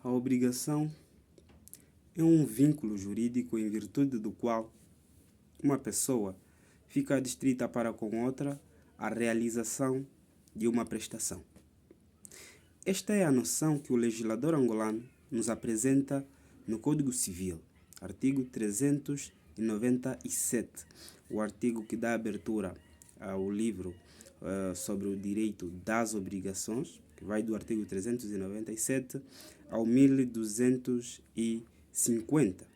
A obrigação é um vínculo jurídico em virtude do qual uma pessoa fica adstrita para com outra a realização de uma prestação. Esta é a noção que o legislador angolano nos apresenta no Código Civil, artigo 397, o artigo que dá abertura ao livro sobre o direito das obrigações, que vai do artigo 397 ao 1250.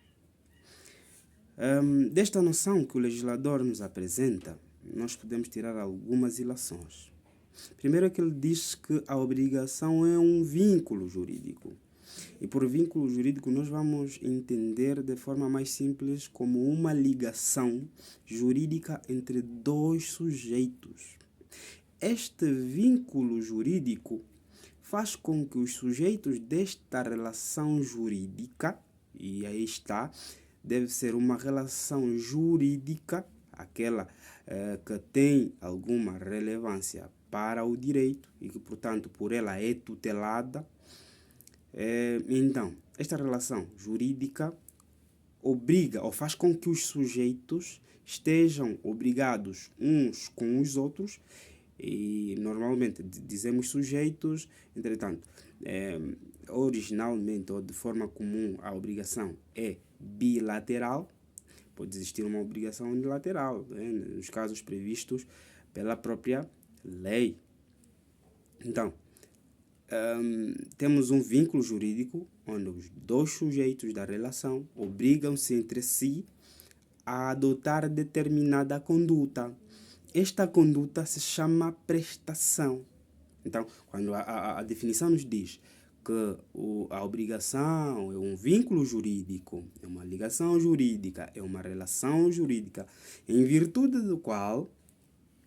Desta noção que o legislador nos apresenta, nós podemos tirar algumas ilações. Primeiro é que ele diz que a obrigação é um vínculo jurídico. E por vínculo jurídico nós vamos entender de forma mais simples como uma ligação jurídica entre dois sujeitos. Este vínculo jurídico faz com que os sujeitos desta relação jurídica, e aí está, deve ser uma relação jurídica, aquela que tem alguma relevância para o direito e que, portanto, por ela é tutelada. Então, esta relação jurídica obriga ou faz com que os sujeitos estejam obrigados uns com os outros, e normalmente dizemos sujeitos, entretanto, originalmente ou de forma comum a obrigação é bilateral. Pode existir uma obrigação unilateral, nos casos previstos pela própria lei. Então, temos um vínculo jurídico onde os dois sujeitos da relação obrigam-se entre si a adotar determinada conduta. Esta conduta se chama prestação. Então, quando a definição nos diz que a obrigação é um vínculo jurídico, é uma ligação jurídica, é uma relação jurídica, em virtude do qual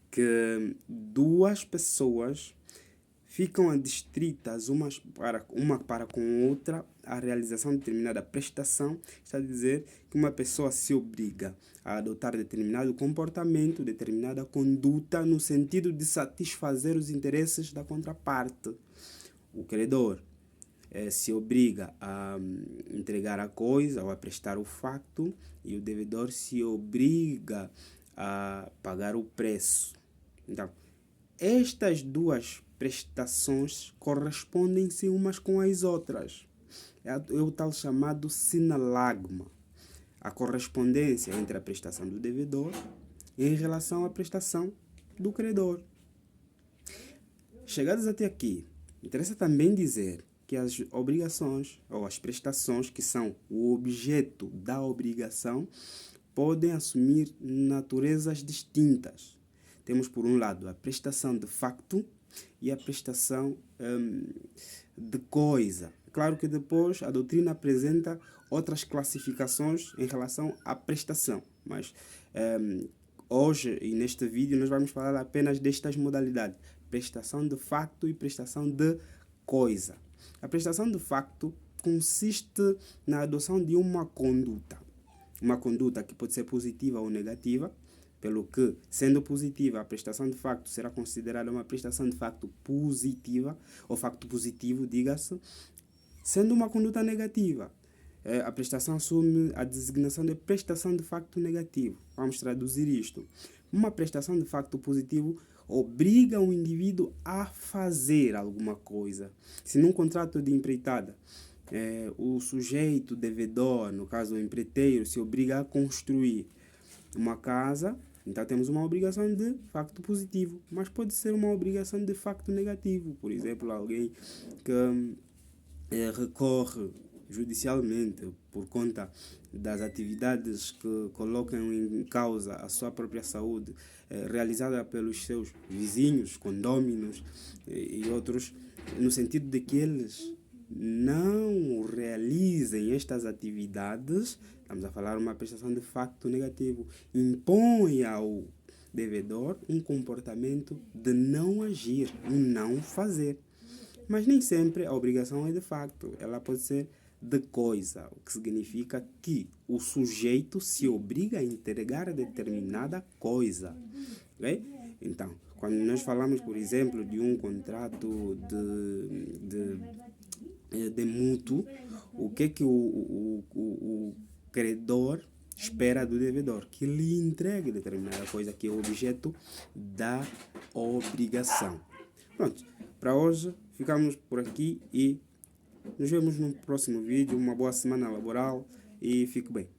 que duas pessoas ficam adstritas uma para com outra a realização de determinada prestação, está a dizer que uma pessoa se obriga a adotar determinado comportamento, determinada conduta, no sentido de satisfazer os interesses da contraparte. O credor se obriga a entregar a coisa ou a prestar o facto, e o devedor se obriga a pagar o preço. Então, estas duas prestações correspondem-se umas com as outras. É o tal chamado sinalagma, a correspondência entre a prestação do devedor em relação à prestação do credor. Chegados até aqui, interessa também dizer que as obrigações ou as prestações que são o objeto da obrigação podem assumir naturezas distintas. Temos, por um lado, a prestação de facto e a prestação de coisa. Claro que depois a doutrina apresenta outras classificações em relação à prestação, mas hoje e neste vídeo nós vamos falar apenas destas modalidades: prestação de facto e prestação de coisa. A prestação de facto consiste na adoção de uma conduta que pode ser positiva ou negativa, pelo que, sendo positiva, a prestação de facto será considerada uma prestação de facto positiva, ou facto positivo, diga-se. Sendo uma conduta negativa, a prestação assume a designação de prestação de facto negativo. Vamos traduzir isto. Uma prestação de facto positivo obriga o indivíduo a fazer alguma coisa. Se num contrato de empreitada, o sujeito devedor, no caso o empreiteiro, se obriga a construir uma casa, então temos uma obrigação de facto positivo, mas pode ser uma obrigação de facto negativo. Por exemplo, alguém que recorre judicialmente por conta das atividades que colocam em causa a sua própria saúde, realizada pelos seus vizinhos, condôminos e outros, no sentido de que eles não realizem estas atividades, estamos a falar uma prestação de facto negativo, impõe ao devedor um comportamento de não agir, um não fazer. Mas nem sempre a obrigação é de facto, ela pode ser de coisa, o que significa que o sujeito se obriga a entregar determinada coisa. Okay? Então, quando nós falamos, por exemplo, de um contrato de mútuo, o que é que o credor espera do devedor? Que lhe entregue determinada coisa que é o objeto da obrigação. Pronto, para hoje ficamos por aqui e nos vemos no próximo vídeo. Uma boa semana laboral e fique bem.